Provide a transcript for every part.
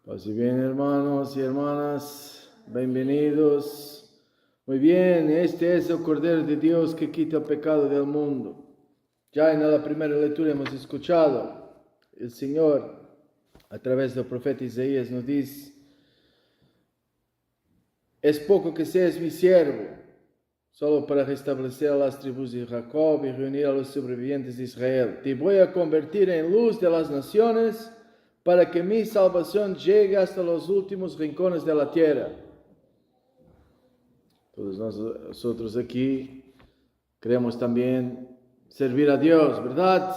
Paz y bien, hermanos y hermanas, bienvenidos. Muy bien, este es el Cordero de Dios que quita el pecado del mundo. Ya en la primera lectura hemos escuchado, el Señor, a través del profeta Isaías, nos dice: es poco que seas mi siervo, solo para restablecer a las tribus de Jacob y reunir a los sobrevivientes de Israel. Te voy a convertir en luz de las naciones, para que mi salvación llegue hasta los últimos rincones de la tierra. Todos nosotros aquí queremos también servir a Dios, ¿verdad?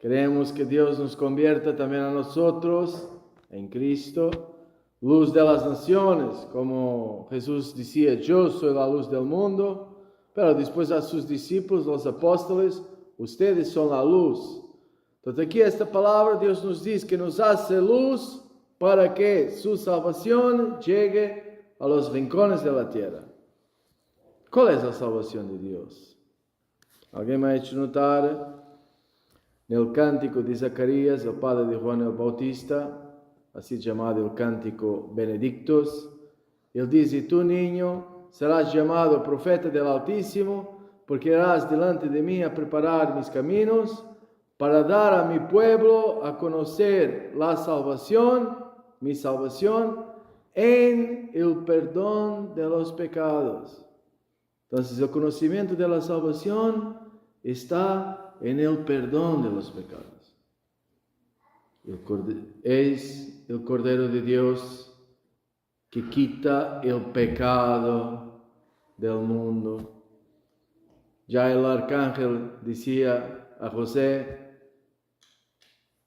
Queremos que Dios nos convierta también a nosotros en Cristo, luz de las naciones, como Jesús decía: yo soy la luz del mundo, pero después a sus discípulos, los apóstoles: ustedes son la luz. Entonces aquí esta palabra Dios nos dice que nos hace luz para que su salvación llegue a los rincones de la tierra. ¿Cuál es la salvación de Dios? Alguien me ha hecho notar en el cántico de Zacarías, el padre de Juan el Bautista, así llamado el cántico Benedictus. Él dice: tú, niño, serás llamado profeta del Altísimo, porque irás delante de mí a preparar mis caminos, para dar a mi pueblo a conocer la salvación, mi salvación, en el perdón de los pecados. Entonces, el conocimiento de la salvación está en el perdón de los pecados. Es el Cordero de Dios que quita el pecado del mundo. Ya el arcángel decía a José: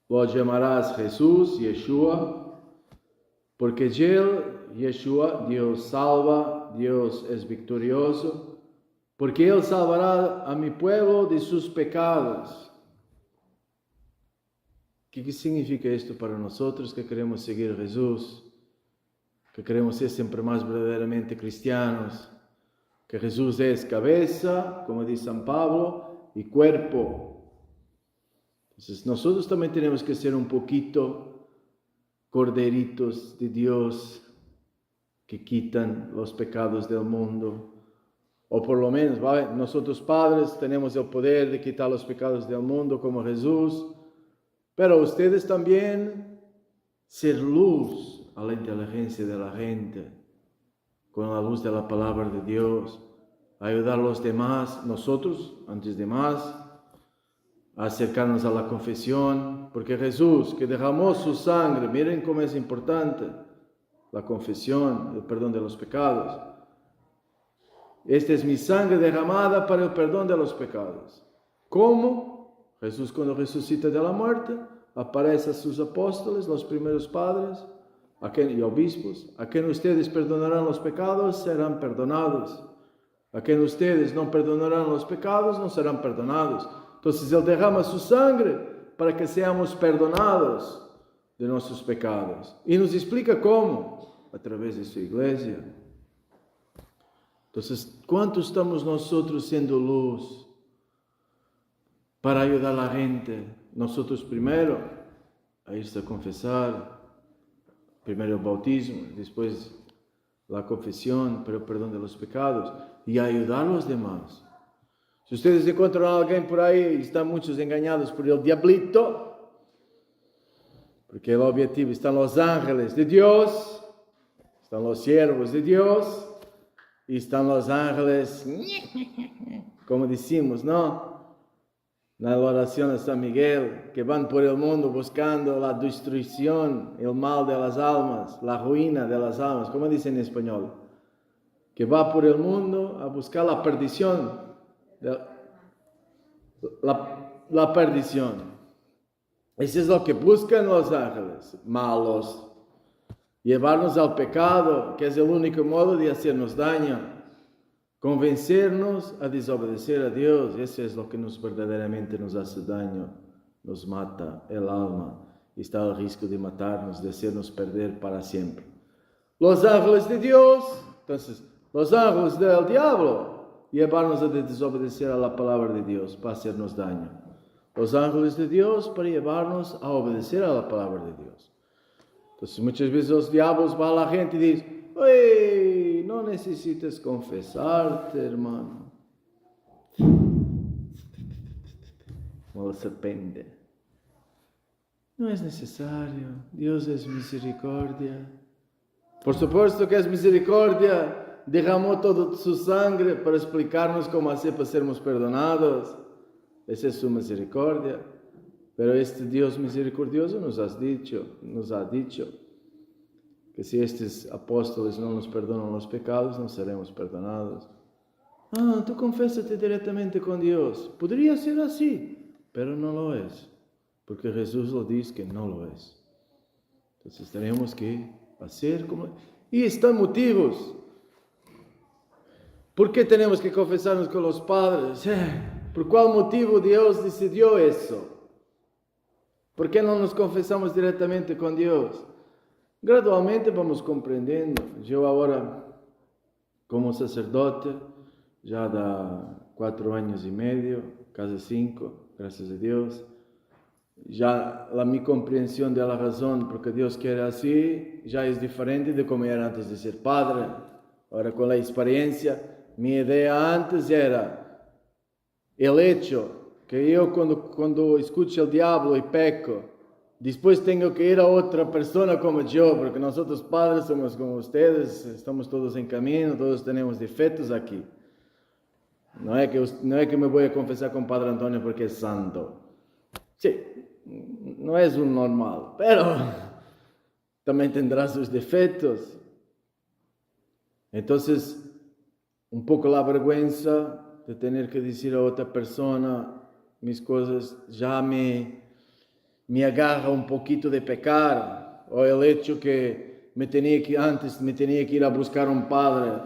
lo llamarás Jesús, Yeshua, porque él, Yeshua, Dios salva, Dios es victorioso, porque él salvará a mi pueblo de sus pecados. ¿Qué significa esto para nosotros que queremos seguir a Jesús? Que queremos ser siempre más verdaderamente cristianos. Que Jesús es cabeza, como dice San Pablo, y cuerpo. Entonces nosotros también tenemos que ser un poquito corderitos de Dios que quitan los pecados del mundo. O por lo menos, ¿vale? Nosotros padres tenemos el poder de quitar los pecados del mundo como Jesús. Pero ustedes también ser luz a la inteligencia de la gente, con la luz de la palabra de Dios, ayudar a los demás, nosotros, antes de más, a acercarnos a la confesión, porque Jesús, que derramó su sangre, miren cómo es importante la confesión, el perdón de los pecados. Esta es mi sangre derramada para el perdón de los pecados. ¿Cómo? Jesús, cuando resucita de la muerte, aparece a sus apóstoles, los primeros padres y obispos: a quien ustedes perdonarán los pecados, serán perdonados. A quien ustedes no perdonarán los pecados, no serán perdonados. Entonces Él derrama su sangre para que seamos perdonados de nuestros pecados. Y nos explica cómo: a través de su iglesia. Entonces, ¿cuánto estamos nosotros siendo luz para ayudar a la gente? Nosotros primero a irse a confesar, primero el bautismo, después la confesión para el perdón de los pecados, y ayudar a los demás. Si ustedes encuentran a alguien por ahí y están muchos engañados por el diablito, porque el objetivo están los ángeles de Dios, están los siervos de Dios, y están los ángeles, como decimos, ¿no? La oración de San Miguel, que van por el mundo buscando la destrucción, el mal de las almas, la ruina de las almas, como dicen en español, que va por el mundo a buscar la perdición, la perdición. Eso es lo que buscan los ángeles malos, llevarnos al pecado, que es el único modo de hacernos daño, convencernos a desobedecer a Dios. Eso es lo que verdaderamente nos hace daño, nos mata el alma, y está el riesgo de matarnos, de hacernos perder para siempre. Los ángeles de Dios, entonces, los ángeles del diablo, llevarnos a desobedecer a la palabra de Dios para hacernos daño. los ángeles de Dios para llevarnos a obedecer a la palabra de Dios. Entonces muchas veces los diablos van a la gente y dicen, ¡Ey! No necesitas confesarte, hermano. Como la serpiente. No es necesario. Dios es misericordia. Por supuesto que es misericordia. Derramó toda su sangre para explicarnos cómo hacer para sermos perdonados. Esa es su misericordia. Pero este Dios misericordioso nos ha dicho que si estos apóstoles no nos perdonan los pecados, no seremos perdonados. Tú confiésate directamente con Dios. Podría ser así, pero no lo es. Porque Jesús lo dice que no lo es. Entonces tenemos que hacer como... Y están motivos. ¿Por qué tenemos que confesarnos con los padres? ¿Por cuál motivo Dios decidió eso? ¿Por qué no nos confesamos directamente con Dios? Gradualmente vamos comprendiendo. Yo ahora, como sacerdote, ya da 4 años y medio, casi 5, gracias a Dios. Ya mi comprensión de la razón, porque Dios quiere así, ya es diferente de como era antes de ser padre. Ahora con la experiencia, mi idea antes era el hecho que yo cuando escucho el diablo y peco, después tengo que ir a otra persona como yo, porque nosotros padres somos como ustedes, estamos todos en camino, todos tenemos defectos aquí. No es que me voy a confesar con Padre Antonio porque es santo. Sí, no es un normal, pero también tendrá sus defectos. Entonces, un poco la vergüenza de tener que decir a otra persona mis cosas ya me agarra un poquito de pecar, o el hecho que antes me tenía que ir a buscar un padre,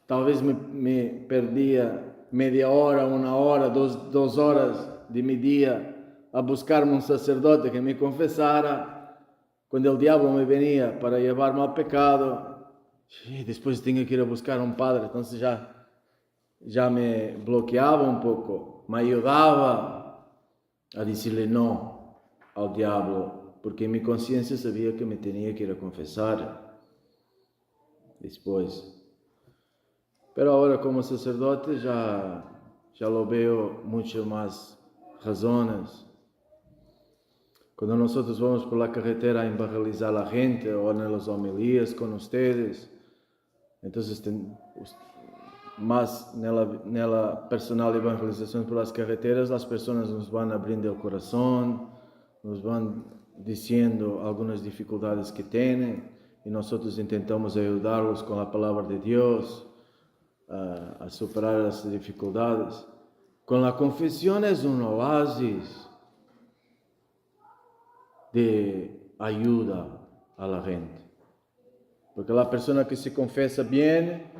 tal vez me perdía media hora, 1 hora, 2 horas de mi día a buscarme un sacerdote que me confesara, cuando el diablo me venía para llevarme al pecado, y después tenía que ir a buscar un padre, entonces ya me bloqueaba un poco, me ayudaba a decirle no al diablo, porque mi conciencia sabía que me tenía que ir a confesar después. Pero ahora como sacerdote ya lo veo mucho más razones. Cuando nosotros vamos por la carretera a evangelizar a la gente o en las homilías con ustedes, entonces más en la personal evangelización por las carreteras, las personas nos van abriendo el corazón, nos van diciendo algunas dificultades que tienen y nosotros intentamos ayudarlos con la palabra de Dios a superar las dificultades. Con la confesión es un oasis de ayuda a la gente, porque la persona que se confiesa bien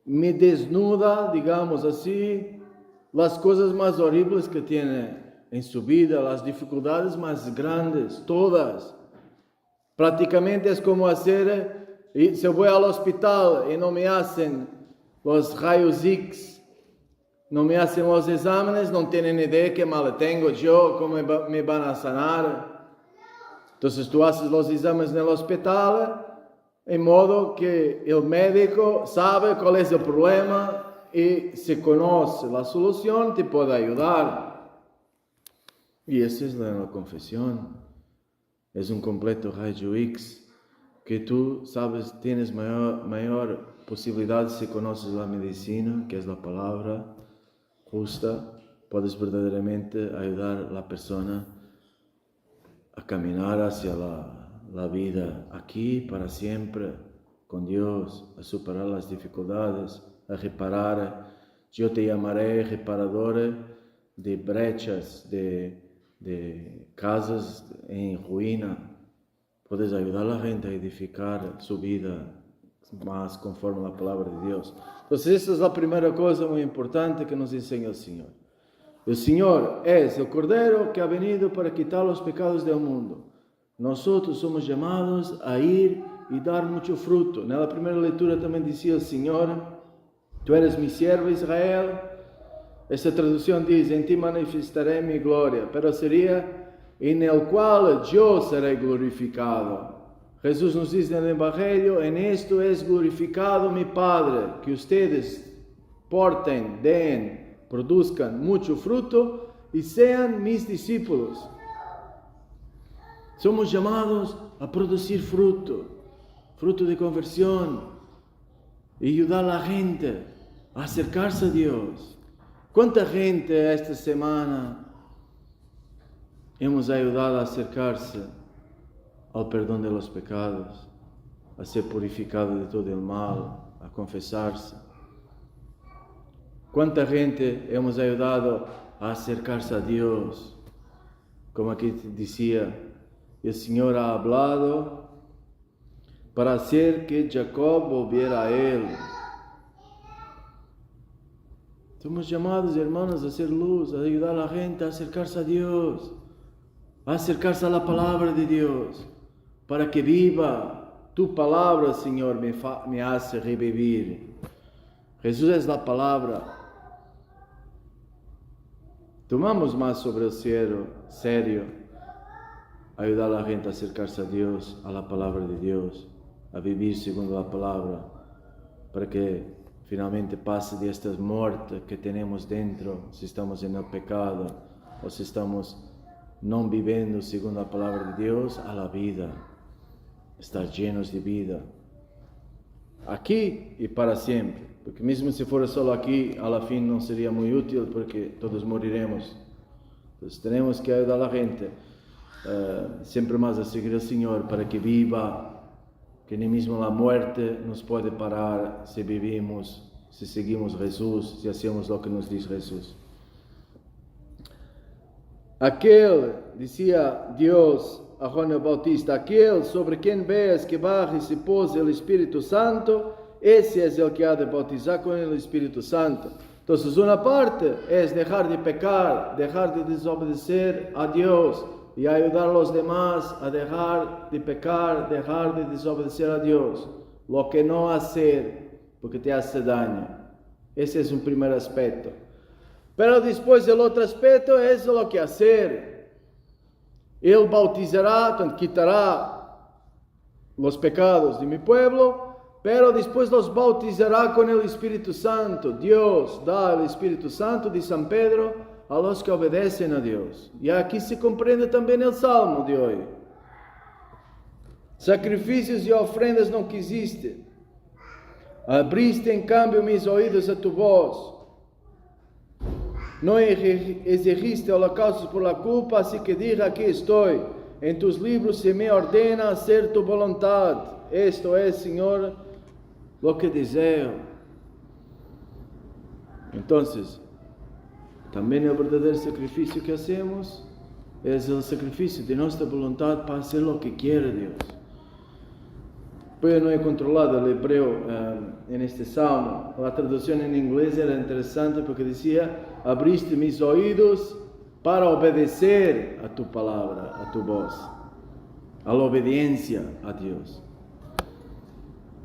me desnuda, digamos así, las cosas más horribles que tiene en su vida, las dificultades más grandes, todas. Prácticamente es como si voy al hospital y no me hacen los rayos X, no me hacen los exámenes, no tienen idea qué mal tengo yo, cómo me van a sanar. Entonces tú haces los exámenes en el hospital, en modo que el médico sabe cuál es el problema y si conoce la solución te puede ayudar. Y esa es la confesión. Es un completo rayo X que tú sabes, tienes mayor posibilidad si conoces la medicina, que es la palabra justa, puedes verdaderamente ayudar a la persona a caminar hacia la vida aquí para siempre con Dios, a superar las dificultades, a reparar. Yo te llamaré reparador de brechas, de casas en ruina. Puedes ayudar a la gente a edificar su vida más conforme a la palabra de Dios. Entonces esa es la primera cosa muy importante que nos enseña el Señor. El Señor es el Cordero que ha venido para quitar los pecados del mundo. Nosotros somos llamados a ir y dar mucho fruto. En la primera lectura también decía el Señor, tú eres mi siervo Israel, esta traducción dice, en ti manifestaré mi gloria, pero sería en el cual yo seré glorificado. Jesús nos dice en el Evangelio, en esto es glorificado mi Padre, que ustedes porten, den, produzcan mucho fruto y sean mis discípulos. Somos llamados a producir fruto de conversión, y ayudar a la gente a acercarse a Dios. ¿Cuánta gente esta semana hemos ayudado a acercarse al perdón de los pecados, a ser purificado de todo el mal, a confesarse? ¿Cuánta gente hemos ayudado a acercarse a Dios? Como aquí decía, el Señor ha hablado para hacer que Jacob volviera a Él. Somos llamados, hermanos, a hacer luz, a ayudar a la gente a acercarse a Dios, a acercarse a la palabra de Dios, para que viva. Tu palabra, Señor, me hace revivir. Jesús es la palabra. Tomamos más sobre el cielo, serio, ayudar a la gente a acercarse a Dios, a la palabra de Dios, a vivir según la palabra, para que finalmente pase de esta muerte que tenemos dentro, si estamos en el pecado o si estamos no viviendo según la palabra de Dios, a la vida, estar llenos de vida, aquí y para siempre, porque mismo si fuera solo aquí, a la fin no sería muy útil porque todos moriremos. Entonces tenemos que ayudar a la gente siempre más a seguir al Señor para que viva, que ni mismo la muerte nos puede parar si vivimos, si seguimos a Jesús, si hacemos lo que nos dice Jesús. Aquel, decía Dios a Juan el Bautista, aquel sobre quien veas que baja y se pose el Espíritu Santo, ese es el que ha de bautizar con el Espíritu Santo. Entonces una parte es dejar de pecar, dejar de desobedecer a Dios, y ayudar a los demás a dejar de pecar, dejar de desobedecer a Dios. Lo que no hacer, porque te hace daño. Ese es un primer aspecto. Pero después el otro aspecto es lo que hacer. Él bautizará, quitará los pecados de mi pueblo, pero después los bautizará con el Espíritu Santo. Dios da el Espíritu Santo de San Pedro a los que obedecen a Dios. Y aquí se comprende también el Salmo de hoy. Sacrificios y ofrendas no quisiste. Abriste en cambio mis oídos a tu voz. No exigiste holocaustos por la culpa, así que dije, aquí estoy. En tus libros se me ordena hacer tu voluntad. Esto es, Señor, lo que deseo. Entonces, también el verdadero sacrificio que hacemos es el sacrificio de nuestra voluntad para hacer lo que quiere Dios. Pues no he controlado el hebreo en este salmo. La traducción en inglés era interesante porque decía, abriste mis oídos para obedecer a tu palabra, a tu voz, a la obediencia a Dios.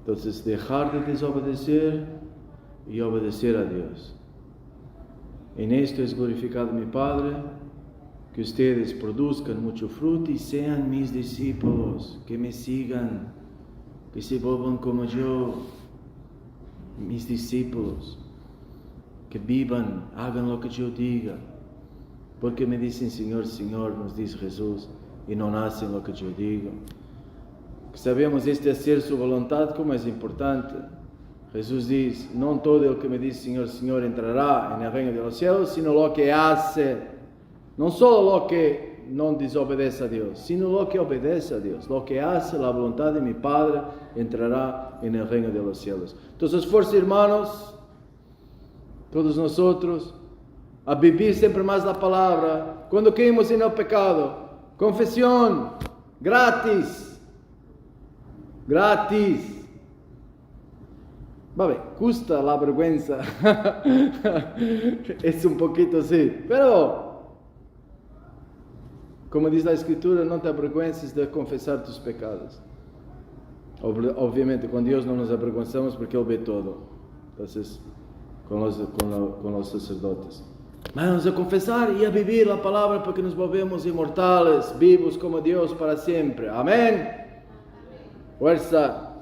Entonces, dejar de desobedecer y obedecer a Dios. En esto es glorificado mi Padre, que ustedes produzcan mucho fruto y sean mis discípulos, que me sigan, que se vuelvan como yo, mis discípulos, que vivan, hagan lo que yo diga, porque me dicen Señor, Señor, nos dice Jesús, y no hacen lo que yo digo. Que sabemos hacer su voluntad como es importante. Jesús dice, no todo el que me dice Señor, Señor entrará en el reino de los cielos, sino lo que hace, no solo lo que no desobedece a Dios, sino lo que obedece a Dios, lo que hace la voluntad de mi Padre entrará en el reino de los cielos. Entonces, fuerza hermanos, todos nosotros, a vivir siempre más la palabra, cuando caímos en el pecado, confesión, gratis, Vale, cuesta la vergüenza, es un poquito así, pero como dice la Escritura, no te avergüences de confesar tus pecados. Obviamente con Dios no nos avergonzamos porque Él ve todo, entonces con los sacerdotes. Vamos a confesar y a vivir la palabra porque nos volvemos inmortales, vivos como Dios para siempre. Amén. Fuerza.